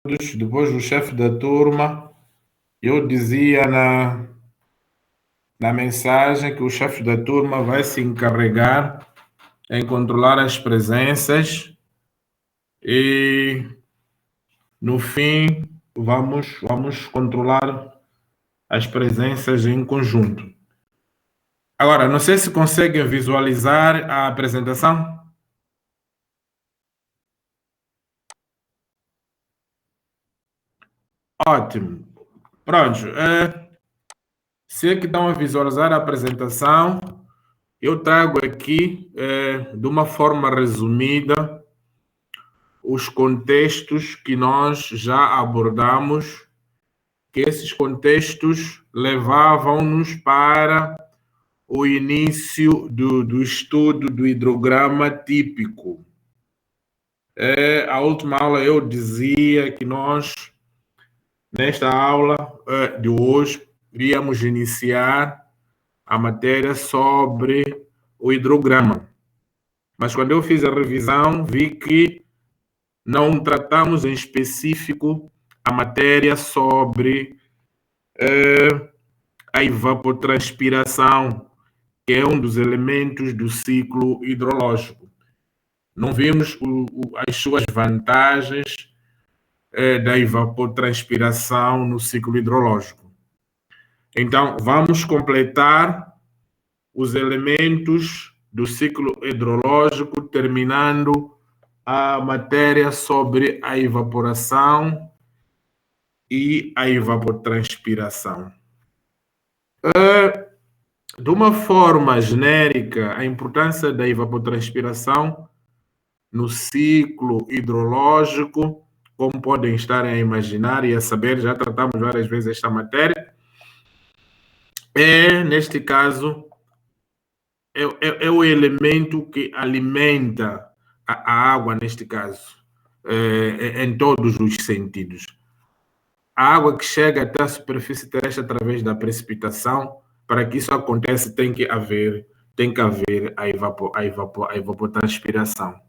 depois do chefe da turma, eu dizia na mensagem que o chefe da turma vai se encarregar em controlar as presenças e, no fim, vamos controlar as presenças em conjunto. Agora, não sei se conseguem visualizar a apresentação. Ótimo. Pronto. Se é que estão a visualizar a apresentação, eu trago aqui, de uma forma resumida, os contextos que nós já abordamos, que esses contextos levavam-nos para o início do estudo do hidrograma típico. A última aula eu dizia que nós, nesta aula de hoje, iríamos iniciar a matéria sobre o hidrograma. Mas quando eu fiz a revisão, vi que não tratamos em específico a matéria sobre a evapotranspiração, que é um dos elementos do ciclo hidrológico. Não vimos as suas vantagens da evapotranspiração no ciclo hidrológico. Então, vamos completar os elementos do ciclo hidrológico, terminando a matéria sobre a evaporação e a evapotranspiração. De uma forma genérica, a importância da evapotranspiração no ciclo hidrológico, como podem estar a imaginar e a saber, já tratamos várias vezes esta matéria, neste caso, é o elemento que alimenta a água, neste caso, em todos os sentidos. A água que chega até a superfície terrestre através da precipitação, para que isso aconteça, tem que haver a evapotranspiração.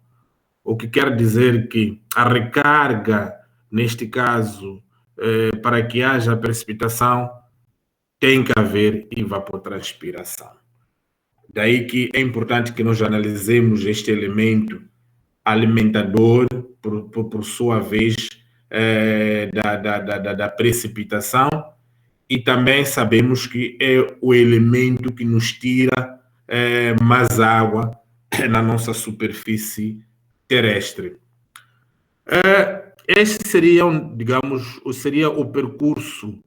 O que quer dizer que a recarga, neste caso, para que haja precipitação, tem que haver evapotranspiração. Daí que é importante que nós analisemos este elemento alimentador, por sua vez, da precipitação, e também sabemos que é o elemento que nos tira mais água na nossa superfície terrestre. Este seria, digamos, seria o percurso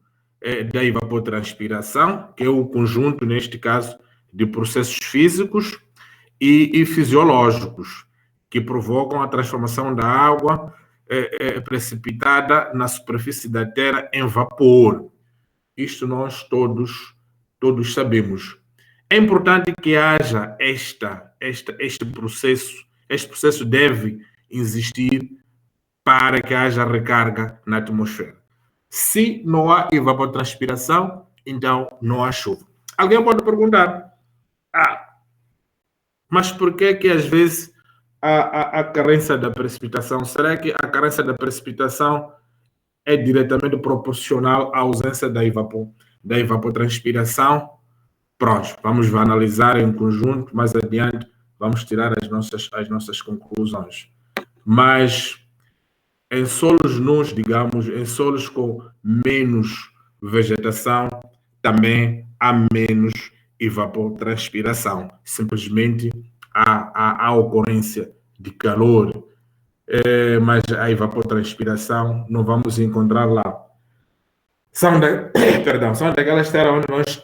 da evapotranspiração, que é o conjunto, neste caso, de processos físicos e fisiológicos que provocam a transformação da água precipitada na superfície da Terra em vapor. Isto nós todos sabemos. É importante que haja este processo. Este processo deve existir para que haja recarga na atmosfera. Se não há evapotranspiração, então não há chuva. Alguém pode perguntar, mas por que às vezes há carência da precipitação? Será que a carência da precipitação é diretamente proporcional à ausência da evapotranspiração? Pronto, vamos analisar em conjunto, mais adiante vamos tirar as nossas conclusões. Mas em solos nus, digamos, em solos com menos vegetação, também há menos evapotranspiração. Simplesmente há ocorrência de calor, mas a evapotranspiração não vamos encontrar lá. São daquelas terras onde nós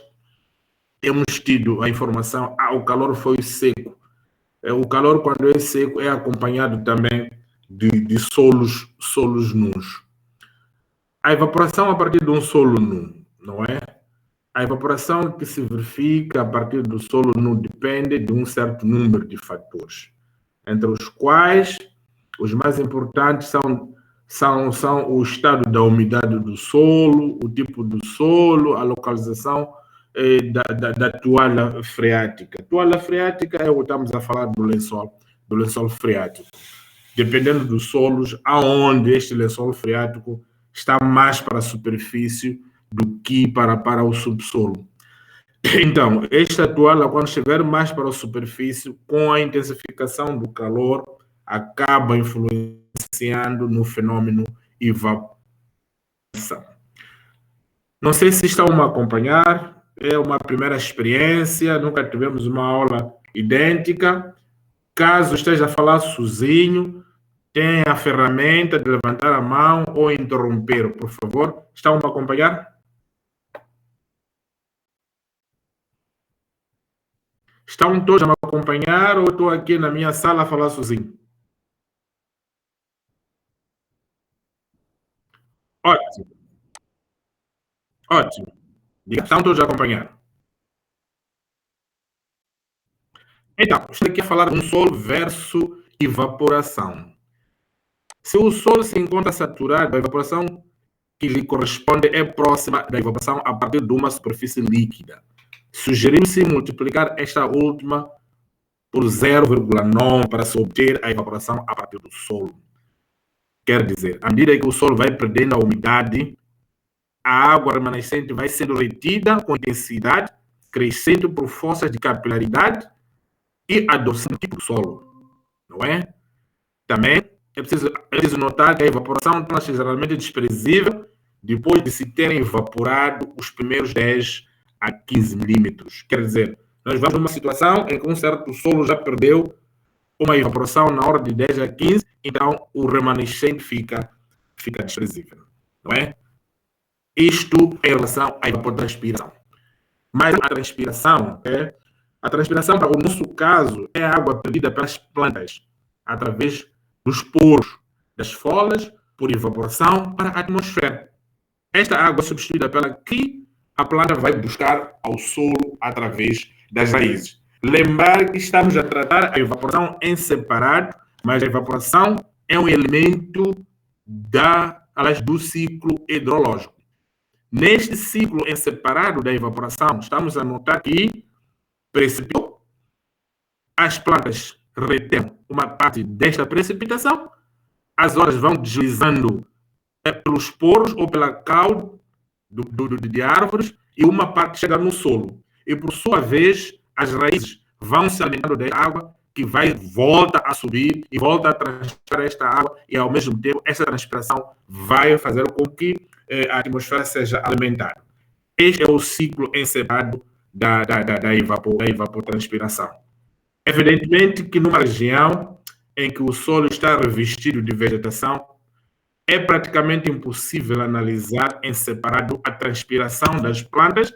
temos tido a informação, o calor foi seco. O calor, quando é seco, é acompanhado também de solos nus. A evaporação a partir de um solo nu, não é? A evaporação que se verifica a partir do solo nu depende de um certo número de fatores, entre os quais os mais importantes são o estado da umidade do solo, o tipo do solo, a localização da toalha freática. Toalha freática é o que estamos a falar do lençol freático. dependendo dos solos, aonde este lençol freático está mais para a superfície do que para o subsolo. Então, esta toalha, quando estiver mais para a superfície, com a intensificação do calor, acaba influenciando no fenômeno evaporação. Não sei se estão a acompanhar, é uma primeira experiência, nunca tivemos uma aula idêntica. Caso esteja a falar sozinho, tem a ferramenta de levantar a mão ou interromper, por favor. Estão a acompanhar? Estão todos a me acompanhar ou estou aqui na minha sala a falar sozinho? Ótimo, ótimo. Estão todos a acompanhar. Então, estou aqui a falar de um solo versus evaporação. Se o solo se encontra saturado, a evaporação que lhe corresponde é próxima da evaporação a partir de uma superfície líquida. Sugeriu-se multiplicar esta última por 0,9 para se obter a evaporação a partir do solo. Quer dizer, à medida que o solo vai perdendo a umidade, a água remanescente vai sendo retida com intensidade, crescendo por forças de capilaridade e adoecendo o solo, não é? Também é preciso notar que a evaporação torna-se geralmente desprezível depois de se terem evaporado os primeiros 10 a 15 milímetros. Quer dizer, nós vamos numa situação em que um certo solo já perdeu uma evaporação na ordem de 10 a 15, então o remanescente fica desprezível, não é? Isto em relação à evapotranspiração. Mas a transpiração, para o nosso caso, é a água perdida pelas plantas através dos poros das folhas por evaporação para a atmosfera. Esta água é substituída pela que a planta vai buscar ao solo através das raízes. Lembrar que estamos a tratar a evaporação em separado, mas a evaporação é um elemento do ciclo hidrológico. Neste ciclo em separado da evaporação, estamos a notar que precipitou, as plantas retêm uma parte desta precipitação, as horas vão deslizando pelos poros ou pela cauda de árvores e uma parte chega no solo. E, por sua vez, as raízes vão se alimentando da água que volta a subir e volta a transpirar esta água e, ao mesmo tempo, essa transpiração vai fazer com que a atmosfera seja alimentada. Este é o ciclo encerrado da evapotranspiração. Evidentemente que numa região em que o solo está revestido de vegetação, é praticamente impossível analisar em separado a transpiração das plantas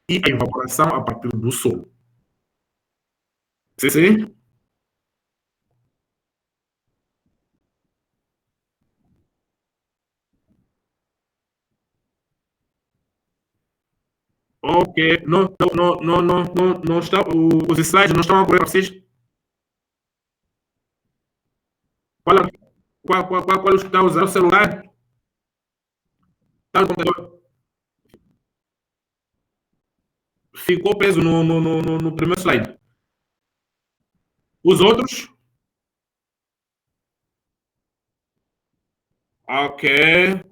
e a evaporação a partir do solo. Sim, sim? Ok. Não está, os slides não estão a correr para vocês? Qual, qual está usando o celular? Está no computador? Ficou preso no primeiro slide. Os outros? Ok.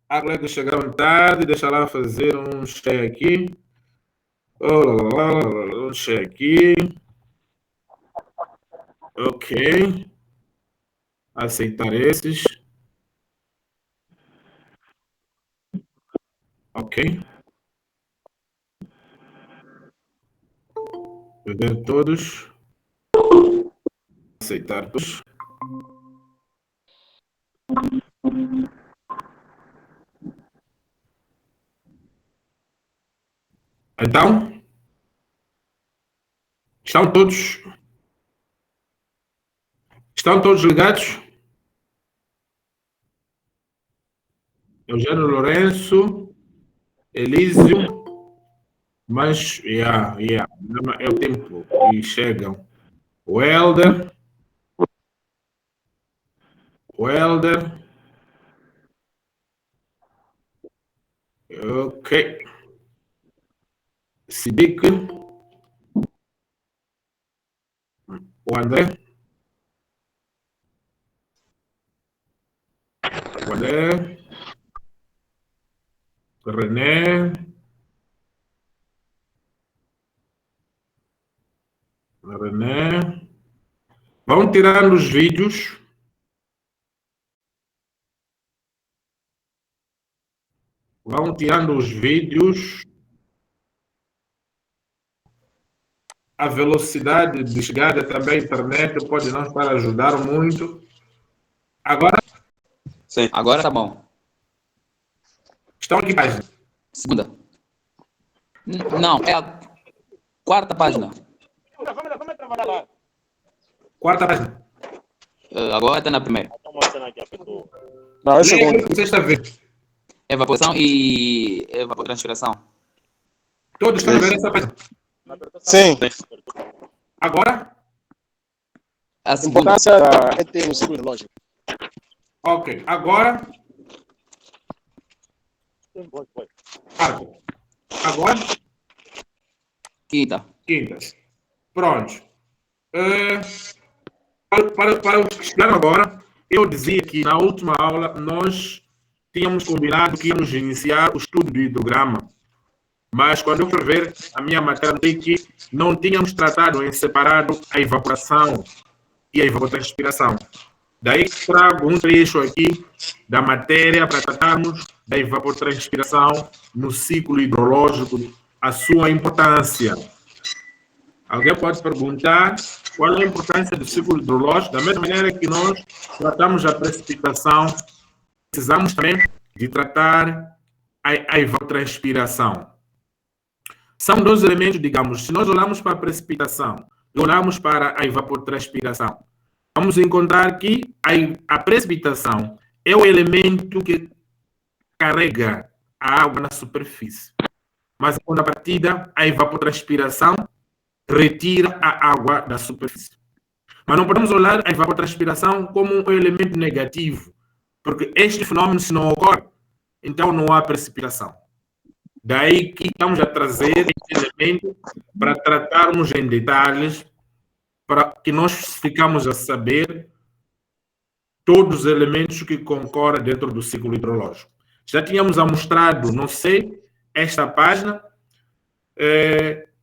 Há colegas que chegaram tarde, deixa lá fazer um share aqui. Um share aqui. Ok. Aceitar esses. Ok. Ver todos. Aceitar todos. Então, estão todos, estão todos ligados? Eugênio Lourenço, Elísio, mas é o tempo que chegam. O Helder, ok. Sidik, o André, René. René. Vão tirando os vídeos. Vão tirando os vídeos. A velocidade de chegada também à internet pode não estar a ajudar muito. Agora? Sim, agora tá bom. Estão aqui página? Segunda. Não, é a quarta página. Quarta página. Agora está na primeira. Não, é segunda. Você está vendo? Evaporação e evapotranspiração. Todos estão vendo essa página? Sim. Agora? A A segunda. importância é ter um ciclo hidrológico. Ok. Agora? Quarta. Agora? Quinta. Quinta. Pronto. Para os que estudaram agora, eu dizia que na última aula nós tínhamos combinado que íamos iniciar o estudo do hidrograma. Mas quando eu fui ver a minha matéria, notei que não tínhamos tratado em separado a evaporação e a evapotranspiração. Daí trago um trecho aqui da matéria para tratarmos da evapotranspiração no ciclo hidrológico, a sua importância. Alguém pode perguntar qual é a importância do ciclo hidrológico? Da mesma maneira que nós tratamos a precipitação, precisamos também de tratar a evapotranspiração. São dois elementos, digamos, se nós olharmos para a precipitação e olharmos para a evapotranspiração, vamos encontrar que a precipitação é o elemento que carrega a água na superfície. Mas, em contrapartida, a evapotranspiração retira a água da superfície. Mas não podemos olhar a evapotranspiração como um elemento negativo, porque este fenômeno, se não ocorre, então não há precipitação. Daí que estamos a trazer este elemento para tratarmos em detalhes, para que nós ficamos a saber todos os elementos que concorrem dentro do ciclo hidrológico. Já tínhamos mostrado, não sei, esta página,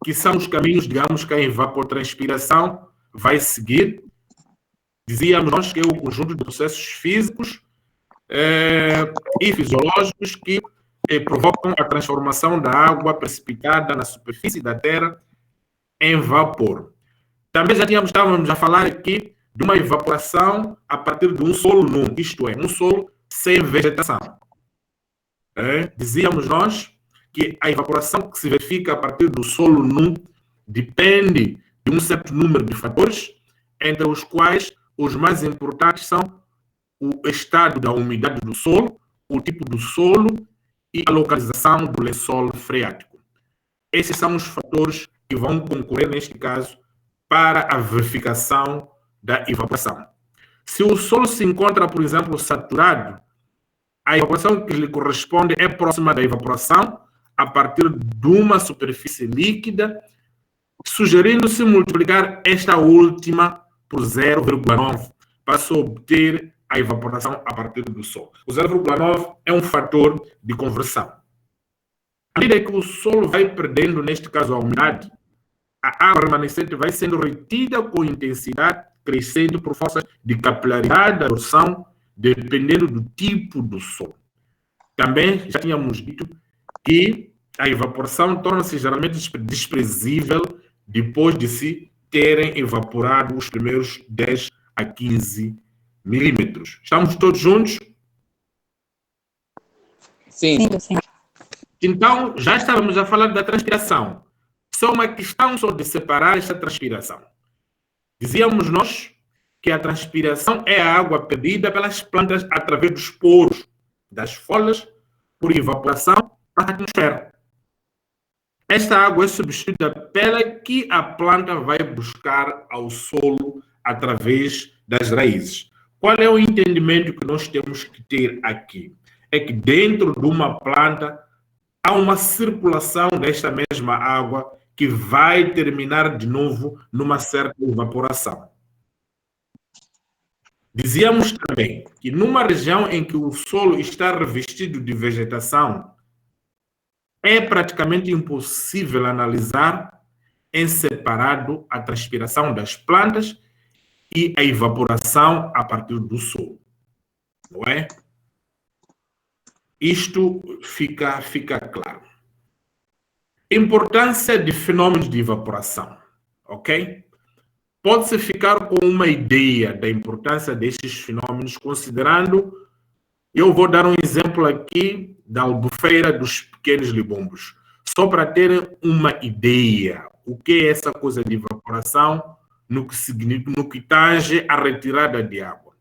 que são os caminhos, digamos, que a evapotranspiração vai seguir. Dizíamos nós que é o conjunto de processos físicos e fisiológicos que provocam a transformação da água precipitada na superfície da Terra em vapor. Também já estávamos a falar aqui de uma evaporação a partir de um solo nu, isto é, um solo sem vegetação. Dizíamos nós que a evaporação que se verifica a partir do solo nu depende de um certo número de fatores, entre os quais os mais importantes são o estado da umidade do solo, o tipo do solo e a localização do lençol freático. Esses são os fatores que vão concorrer, neste caso, para a verificação da evaporação. Se o solo se encontra, por exemplo, saturado, a evaporação que lhe corresponde é próxima da evaporação a partir de uma superfície líquida, sugerindo-se multiplicar esta última por 0,9 para se obter a evaporação a partir do solo. O 0,9 é um fator de conversão. À medida que o solo vai perdendo, neste caso, a umidade, a água remanescente vai sendo retida com intensidade crescente por força de capilaridade da absorção, dependendo do tipo do solo. Também já tínhamos dito que a evaporação torna-se geralmente desprezível depois de se terem evaporado os primeiros 10 a 15 milímetros. Estamos todos juntos? Sim. Então, já estávamos a falar da transpiração. Só uma questão só de separar esta transpiração. Dizíamos nós que a transpiração é a água perdida pelas plantas através dos poros das folhas por evaporação para a atmosfera. Esta água é substituída pela que a planta vai buscar ao solo através das raízes. Qual é o entendimento que nós temos que ter aqui? É que dentro de uma planta há uma circulação desta mesma água que vai terminar de novo numa certa evaporação. Dizíamos também que numa região em que o solo está revestido de vegetação, é praticamente impossível analisar em separado a transpiração das plantas e a evaporação a partir do solo, não é? Isto fica claro. Importância de fenômenos de evaporação, ok? Pode-se ficar com uma ideia da importância destes fenômenos, considerando, eu vou dar um exemplo aqui da albufeira dos pequenos libumbos, só para terem uma ideia, o que é essa coisa de evaporação no que tange a retirada de água.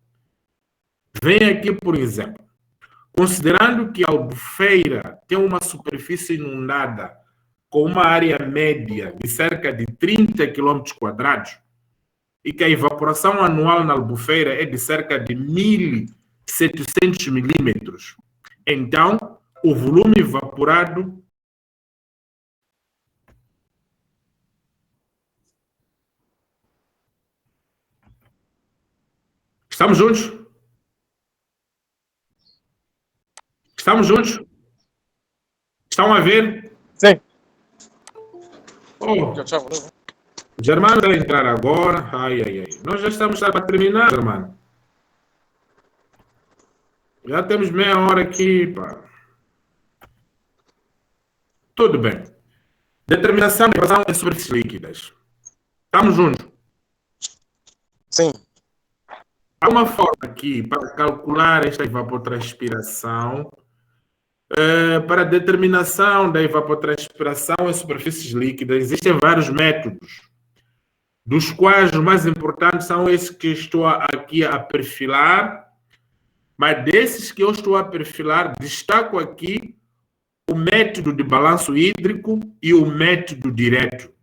Vem aqui, por exemplo, considerando que a albufeira tem uma superfície inundada com uma área média de cerca de 30 km², e que a evaporação anual na albufeira é de cerca de 1.700 milímetros. Então, o volume evaporado Estamos juntos? Estamos juntos? Estão a ver? Sim. Oh, Já estava, né? Germano vai entrar agora. Ai. Nós já estamos para terminar, Germano. Já temos meia hora aqui, pá. Tudo bem. Determinação de evaporação em superfícies líquidas. Estamos juntos? Sim. Há uma forma aqui para calcular esta evapotranspiração. Para a determinação da evapotranspiração em superfícies líquidas, existem vários métodos, dos quais os mais importantes são esses que estou aqui a perfilar, mas desses que eu estou a perfilar, destaco aqui o método de balanço hídrico e o método direto.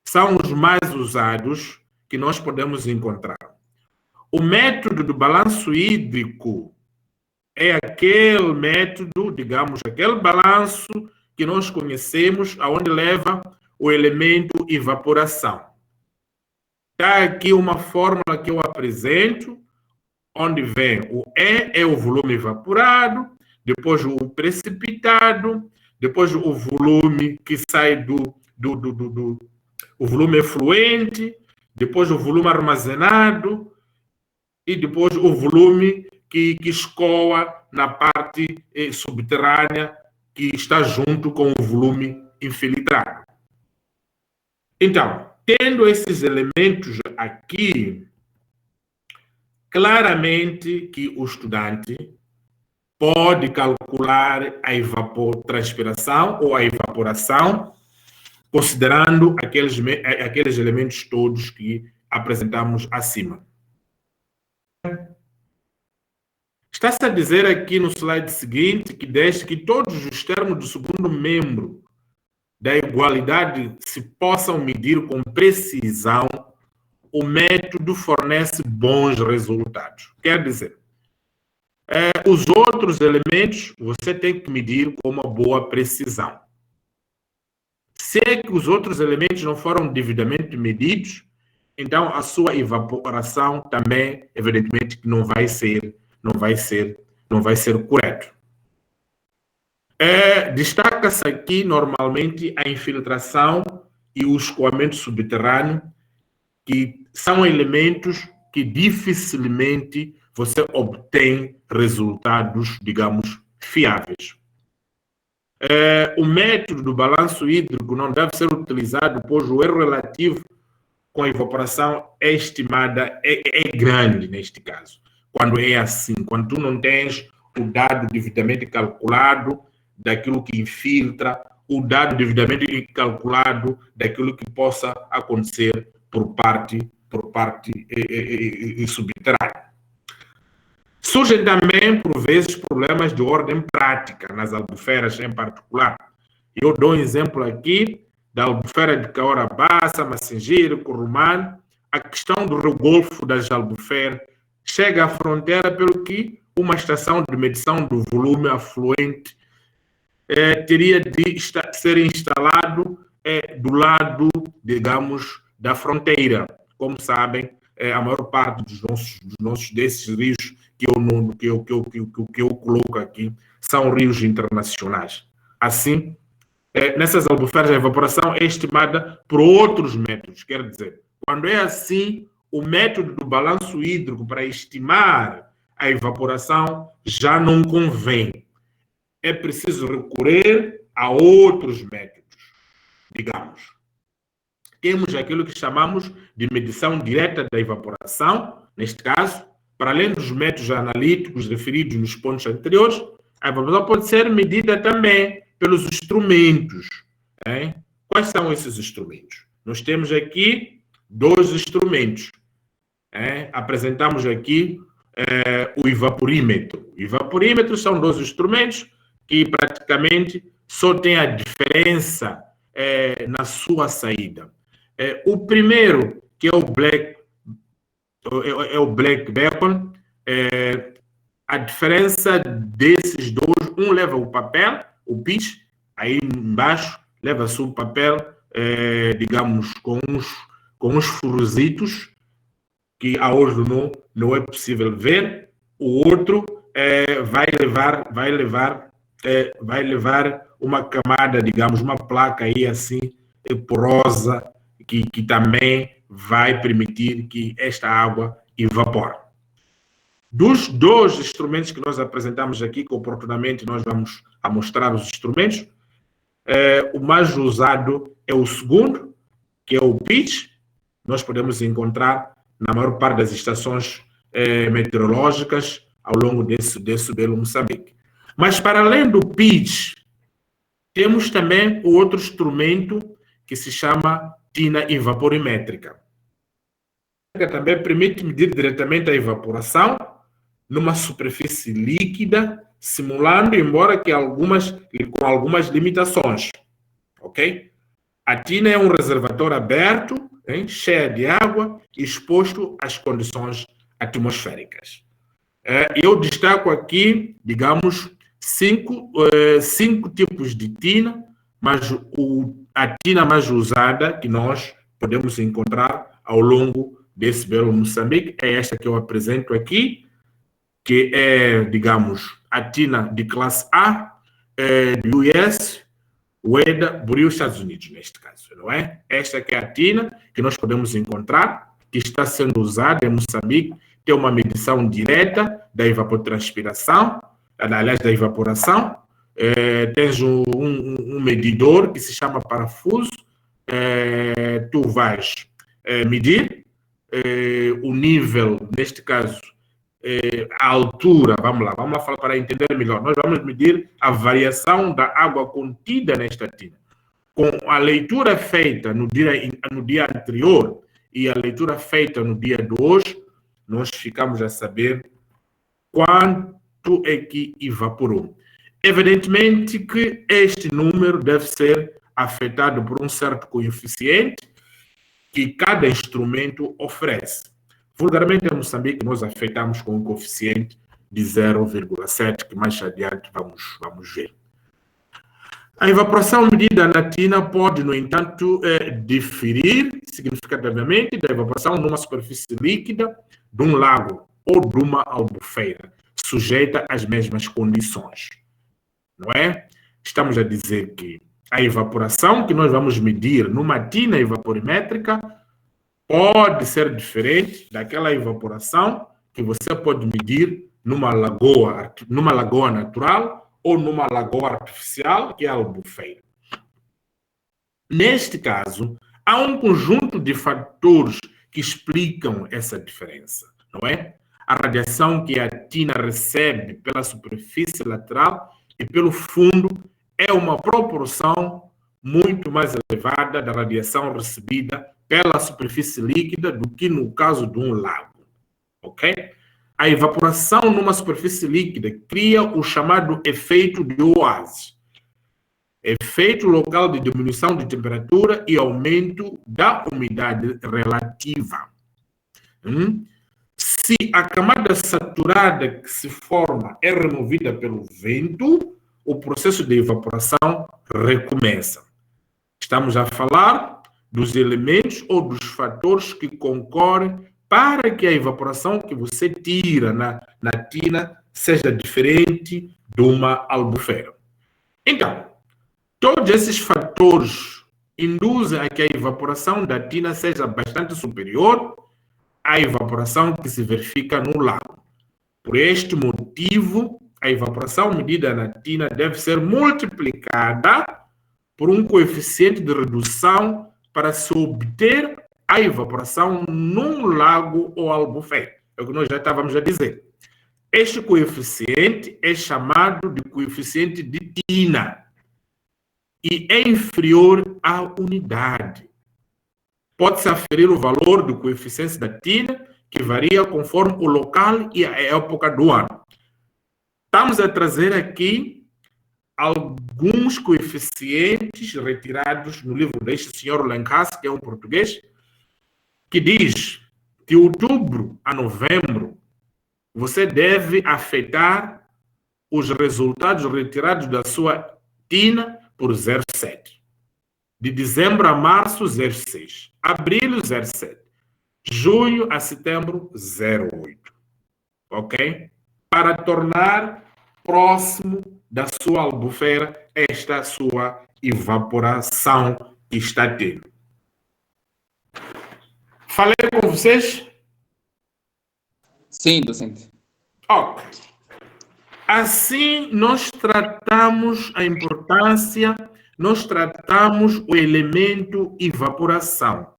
São os mais usados que nós podemos encontrar. O método do balanço hídrico é aquele método, digamos, aquele balanço que nós conhecemos, aonde leva o elemento evaporação. Está aqui uma fórmula que eu apresento, onde vem o E é o volume evaporado, depois o precipitado, depois o volume que sai o volume efluente, depois o volume armazenado e depois o volume que escoa na parte subterrânea, que está junto com o volume infiltrado. Então, tendo esses elementos aqui, claramente que o estudante pode calcular a evapotranspiração ou a evaporação, considerando aqueles elementos todos que apresentamos acima. Está-se a dizer aqui no slide seguinte que desde que todos os termos do segundo membro da igualdade se possam medir com precisão, o método fornece bons resultados. Quer dizer, os outros elementos você tem que medir com uma boa precisão. Se é que os outros elementos não foram devidamente medidos, então a sua evaporação também, evidentemente, não vai ser correto. Destaca-se aqui, normalmente, a infiltração e o escoamento subterrâneo, que são elementos que dificilmente você obtém resultados, digamos, fiáveis. O método do balanço hídrico não deve ser utilizado, pois o erro relativo com a evaporação é estimada, é grande neste caso. Quando é assim, quando tu não tens o dado devidamente calculado daquilo que infiltra, o dado devidamente calculado daquilo que possa acontecer por parte subterrânea. Surgem também, por vezes, problemas de ordem prática nas albuferas em particular. Eu dou um exemplo aqui da albufeira de Caora Bassa, Macengiro, Curumano. A questão do Golfo das Albufeiras chega à fronteira pelo que uma estação de medição do volume afluente teria de ser instalado do lado, digamos, da fronteira. Como sabem, a maior parte desses rios que eu coloco aqui são rios internacionais. Assim, Nessas albufeiras, a evaporação é estimada por outros métodos. Quer dizer, quando é assim, o método do balanço hídrico para estimar a evaporação já não convém. É preciso recorrer a outros métodos, digamos. Temos aquilo que chamamos de medição direta da evaporação, neste caso, para além dos métodos analíticos referidos nos pontos anteriores, a evaporação pode ser medida também pelos instrumentos. Hein? Quais são esses instrumentos? Nós temos aqui dois instrumentos. Apresentamos aqui o evaporímetro. O evaporímetro são dois instrumentos que praticamente só tem a diferença na sua saída. O primeiro, que é o Black Bacon, a diferença desses dois, um leva o papel, o pitch, aí embaixo leva-se o papel, digamos, com uns furozitos, que a olho não é possível ver. O outro vai levar uma camada, digamos, uma placa aí assim, porosa, que também vai permitir que esta água evapore. Dos dois instrumentos que nós apresentamos aqui, que oportunamente nós vamos mostrar os instrumentos, o mais usado é o segundo, que é o pitch. Nós podemos encontrar na maior parte das estações meteorológicas ao longo desse belo Moçambique. Mas, para além do pitch, temos também o outro instrumento que se chama tina evaporimétrica. Também permite medir diretamente a evaporação numa superfície líquida, simulando, embora que com algumas limitações. Ok? A tina é um reservatório aberto, cheia de água, exposto às condições atmosféricas. Eu destaco aqui, digamos, cinco tipos de tina, mas a tina mais usada que nós podemos encontrar ao longo desse belo Moçambique é esta que eu apresento aqui, que é, digamos, a tina de classe A, de US, UEDA, Bureau dos Estados Unidos, neste caso, não é? Esta que é a tina que nós podemos encontrar, que está sendo usada em Moçambique, tem uma medição direta da evapotranspiração, aliás, da evaporação. Tens um medidor que se chama parafuso. Tu vais medir o nível, neste caso, a altura, vamos lá falar para entender melhor. Nós vamos medir a variação da água contida nesta tina. Com a leitura feita no dia anterior e a leitura feita no dia de hoje, nós ficamos a saber quanto é que evaporou. Evidentemente que este número deve ser afetado por um certo coeficiente que cada instrumento oferece. Vulgarmente, em Moçambique, nós afetamos com um coeficiente de 0,7, que mais adiante vamos ver. A evaporação medida na tina pode, no entanto, diferir significativamente da evaporação numa superfície líquida, de um lago ou de uma albufeira, sujeita às mesmas condições. Não é? Estamos a dizer que a evaporação que nós vamos medir numa tina evaporimétrica pode ser diferente daquela evaporação que você pode medir numa lagoa natural ou numa lagoa artificial, que é a albufeira. Neste caso, há um conjunto de fatores que explicam essa diferença, não é? A radiação que a tina recebe pela superfície lateral e pelo fundo é uma proporção muito mais elevada da radiação recebida pela superfície líquida do que no caso de um lago, ok? A evaporação numa superfície líquida cria o chamado efeito de oásis, efeito local de diminuição de temperatura e aumento da umidade relativa. Se a camada saturada que se forma é removida pelo vento, o processo de evaporação recomeça. Estamos a falar dos elementos ou dos fatores que concorrem para que a evaporação que você tira na tina seja diferente de uma albufeira. Então, Todos esses fatores induzem a que a evaporação da tina seja bastante superior à evaporação que se verifica no lago. Por este motivo, a evaporação medida na tina deve ser multiplicada por um coeficiente de redução para se obter a evaporação num lago ou albufeira. É o que nós já estávamos a dizer. Este coeficiente é chamado de coeficiente de tina e é inferior à unidade. Pode-se aferir o valor do coeficiente da tina, que varia conforme o local e a época do ano. Estamos a trazer aqui alguns coeficientes retirados no livro deste senhor Lancaster, que é um português, que diz que de outubro a novembro você deve afetar os resultados retirados da sua tina por 0,7. De dezembro a março, 0,6. Abril, 0,7. Junho a setembro, 0,8. Ok? Para tornar próximo da sua albufeira esta sua evaporação que está tendo. Falei com vocês? Sim, docente. Ok. Assim, nós tratamos a importância, nós tratamos o elemento evaporação.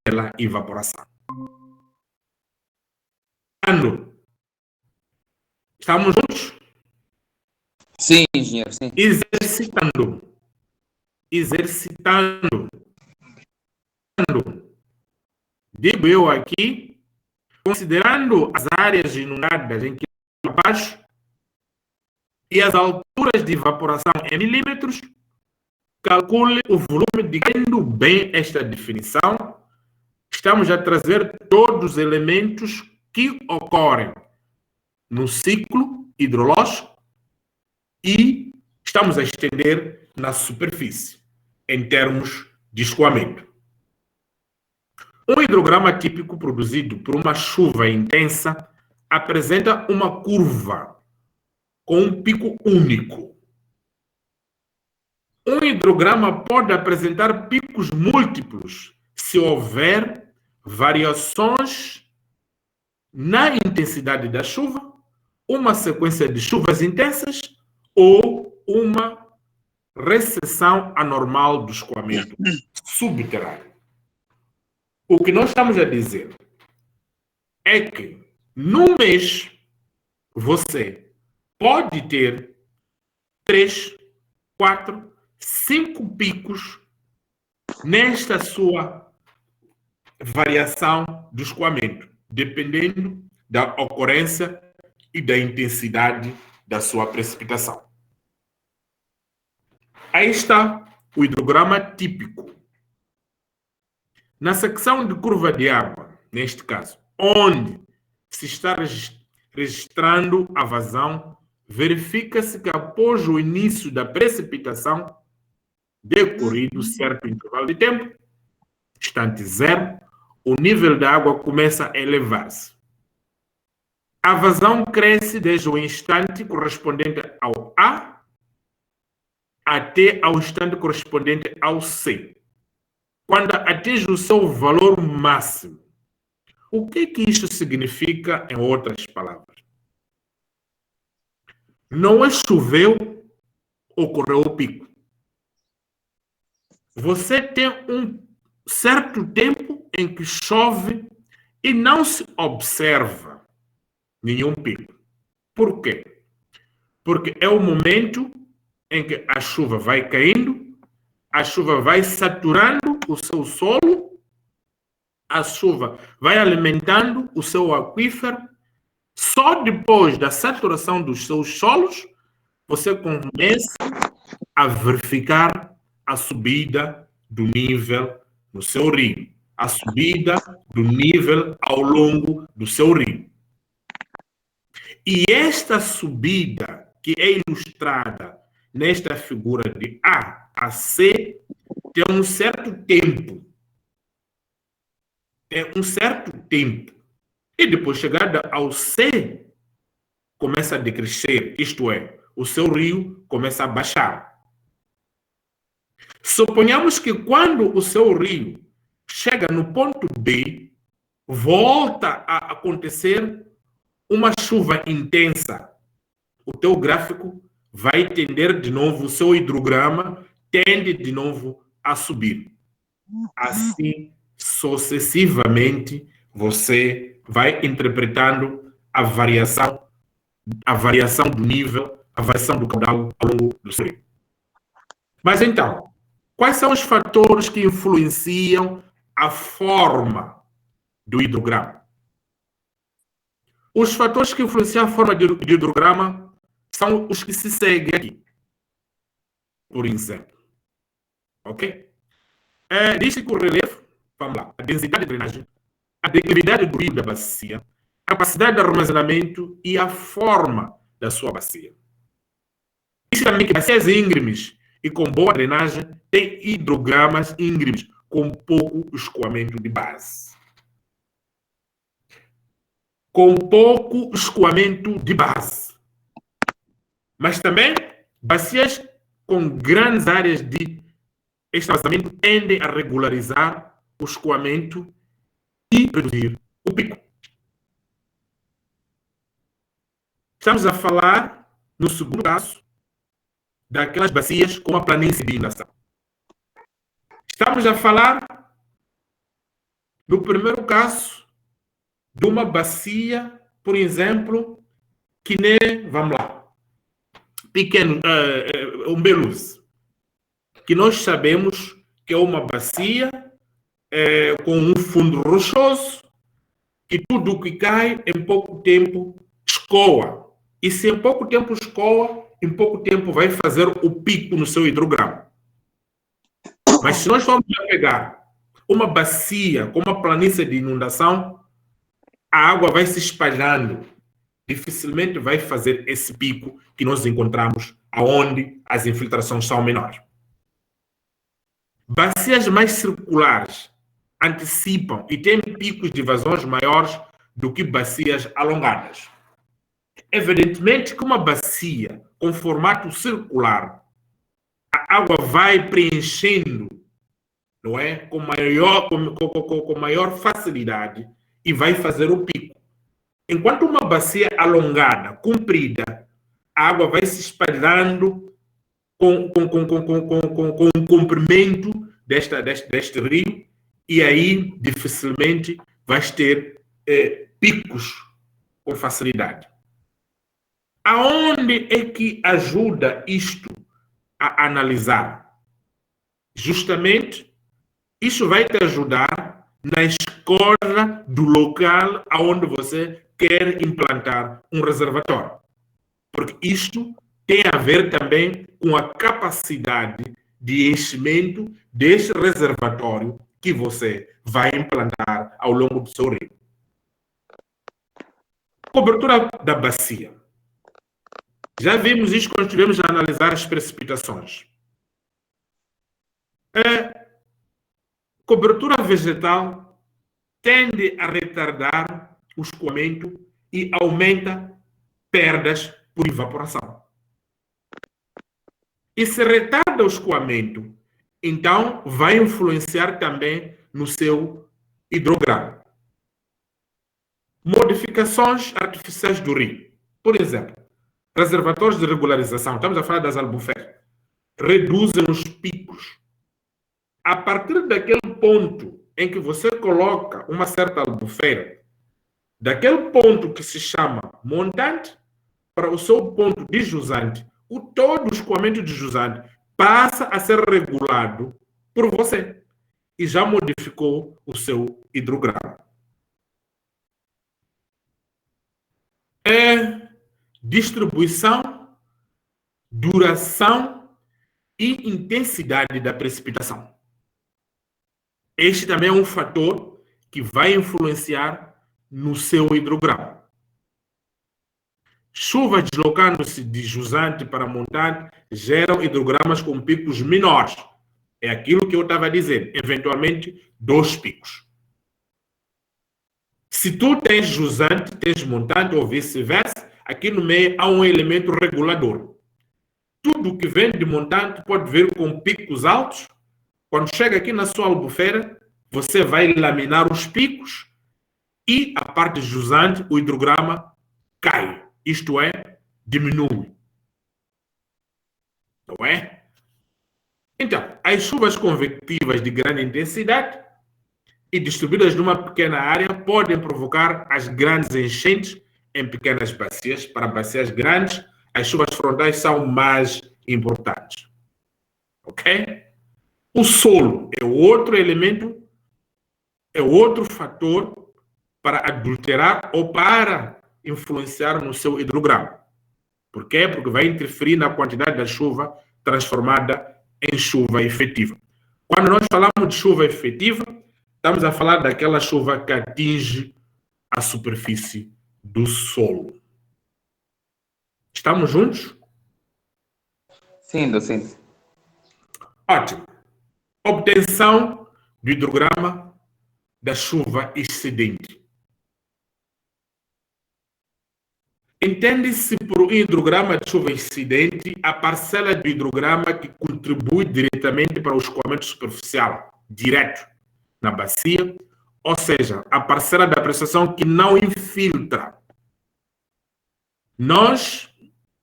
Pela evaporação. Estamos juntos? Sim, engenheiro, sim. Exercitando. Digo eu aqui, considerando as áreas inundadas em que abaixo e as alturas de evaporação em milímetros, calcule o volume de tendo bem esta definição. Estamos a trazer todos os elementos que ocorrem no ciclo hidrológico e estamos a estender na superfície, em termos de escoamento. Um hidrograma típico produzido por uma chuva intensa apresenta uma curva com um pico único. Um hidrograma pode apresentar picos múltiplos se houver variações na intensidade da chuva, uma sequência de chuvas intensas ou uma recessão anormal do escoamento subterrâneo. O que nós estamos a dizer é que num mês você pode ter 3, 4, 5 picos nesta sua variação do escoamento, dependendo da ocorrência e da intensidade da sua precipitação. Aí está o hidrograma típico. Na secção de curva de água, neste caso, onde se está registrando a vazão, verifica-se que após o início da precipitação, decorrido certo intervalo de tempo, instante zero, o nível da água começa a elevar-se. A vazão cresce desde o instante correspondente ao A até ao instante correspondente ao C, quando atinge o seu valor máximo. O que isso significa, em outras palavras? Não é choveu, ocorreu o pico. Você tem um certo tempo em que chove e não se observa nenhum pico. Por quê? Porque é o momento em que a chuva vai caindo, a chuva vai saturando o seu solo, a chuva vai alimentando o seu aquífero. Só depois da saturação dos seus solos, você começa a verificar a subida do nível no seu rio, a subida do nível ao longo do seu rio. E esta subida que é ilustrada nesta figura de A a C tem um certo tempo. Tem um certo tempo. E depois, chegada ao C, começa a decrescer, isto é, o seu rio começa a baixar. Suponhamos que quando o seu rio chega no ponto B, volta a acontecer uma chuva intensa. O teu gráfico vai tender de novo, o seu hidrograma tende de novo a subir. Assim, sucessivamente, você vai interpretando a variação do nível, a variação do caudal ao longo do seu rio. Mas então, quais são os fatores que influenciam a forma do hidrograma? Os fatores que influenciam a forma do hidrograma são os que se seguem aqui. Por exemplo. Ok? Diz que o relevo, vamos lá, a densidade de drenagem, a declividade do rio da bacia, a capacidade de armazenamento e a forma da sua bacia. Diz também que bacias íngremes e com boa drenagem têm hidrogramas íngremes com pouco escoamento de base. Com pouco escoamento de base. Mas também bacias com grandes áreas de extravasamento tendem a regularizar o escoamento e reduzir o pico. Estamos a falar, no segundo caso, daquelas bacias com uma planície de inundação. Estamos a falar, no primeiro caso, de uma bacia, por exemplo, que nem, vamos lá, pequeno, um Beluz, que nós sabemos que é uma bacia com um fundo rochoso, que tudo o que cai, em pouco tempo, escoa. E se em pouco tempo escoa, em pouco tempo vai fazer o pico no seu hidrograma. Mas se nós formos pegar uma bacia com uma planície de inundação, a água vai se espalhando. Dificilmente vai fazer esse pico que nós encontramos aonde as infiltrações são menores. Bacias mais circulares antecipam e têm picos de vazões maiores do que bacias alongadas. Evidentemente que uma bacia com formato circular, a água vai preenchendo, não é? Com maior facilidade e vai fazer o pico. Enquanto uma bacia alongada, comprida, a água vai se espalhando com o comprimento deste rio e aí dificilmente vais ter picos com facilidade. Aonde é que ajuda isto a analisar? Justamente, isso vai te ajudar na escolha do local aonde você quer implantar um reservatório. Porque isto tem a ver também com a capacidade de enchimento deste reservatório que você vai implantar ao longo do seu rio. Cobertura da bacia. Já vimos isso quando estivemos a analisar as precipitações. Cobertura vegetal tende a retardar o escoamento e aumenta perdas por evaporação. E se retarda o escoamento, então vai influenciar também no seu hidrograma. Modificações artificiais do rio. Por exemplo, reservatórios de regularização, estamos a falar das albufeiras, reduzem os picos. A partir daquele ponto em que você coloca uma certa albufeira, daquele ponto que se chama montante para o seu ponto de jusante, todo o escoamento de jusante passa a ser regulado por você e já modificou o seu hidrograma. Distribuição, duração e intensidade da precipitação. Este também é um fator que vai influenciar no seu hidrograma. Chuvas deslocando-se de jusante para montante geram hidrogramas com picos menores. É aquilo que eu estava a dizer, eventualmente 2 picos. Se tu tens jusante, tens montante ou vice-versa, aqui no meio há um elemento regulador. Tudo que vem de montante pode vir com picos altos. Quando chega aqui na sua albufeira, você vai laminar os picos e a parte jusante, o hidrograma cai. Isto é, diminui. Não é? Então, as chuvas convectivas de grande intensidade e distribuídas numa pequena área podem provocar as grandes enchentes em pequenas bacias. Para bacias grandes, as chuvas frontais são mais importantes. Ok? O solo é outro elemento, é outro fator para adulterar ou para influenciar no seu hidrograma. Por quê? Porque vai interferir na quantidade da chuva transformada em chuva efetiva. Quando nós falamos de chuva efetiva, estamos a falar daquela chuva que atinge a superfície do solo. Estamos juntos? Sim, docente. Ótimo. Obtenção do hidrograma da chuva excedente. Entende-se por um hidrograma de chuva excedente a parcela do hidrograma que contribui diretamente para o escoamento superficial, direto, na bacia, ou seja, a parcela da prestação que não infiltra. Nós,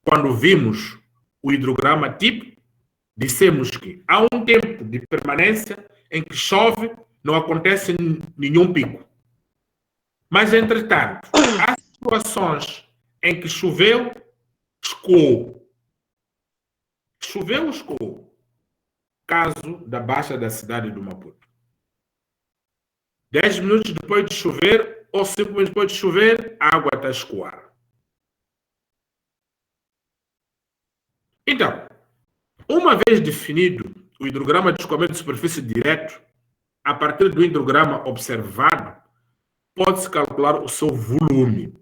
quando vimos o hidrograma tipo, dissemos que há um tempo de permanência em que chove, não acontece nenhum pico. Mas, entretanto, há situações em que choveu, escoou. Choveu, escoou. Caso da Baixa da cidade do Maputo. 10 minutos depois de chover, ou 5 minutos depois de chover, a água está a escoar. Então, uma vez definido o hidrograma de escoamento de superfície direto, a partir do hidrograma observado, pode-se calcular o seu volume.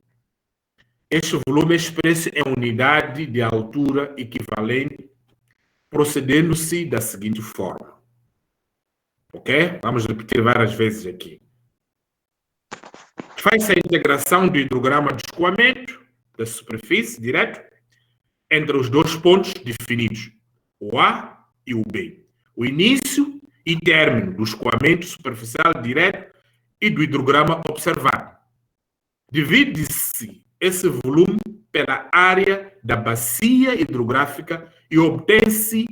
Este volume é expresso em unidade de altura equivalente, procedendo-se da seguinte forma. Ok? Vamos repetir várias vezes aqui. Faz-se a integração do hidrograma de escoamento da superfície direto entre os 2 pontos definidos, o A e o B. O início e término do escoamento superficial direto e do hidrograma observado. Divide-se esse volume pela área da bacia hidrográfica e obtém-se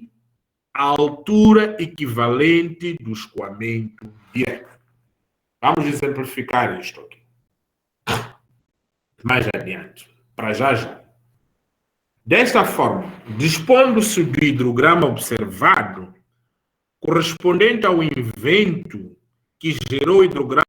a altura equivalente do escoamento direto. Vamos exemplificar isto aqui. Mais adiante. Para já. Desta forma, dispondo-se do hidrograma observado, correspondente ao evento que gerou o hidrograma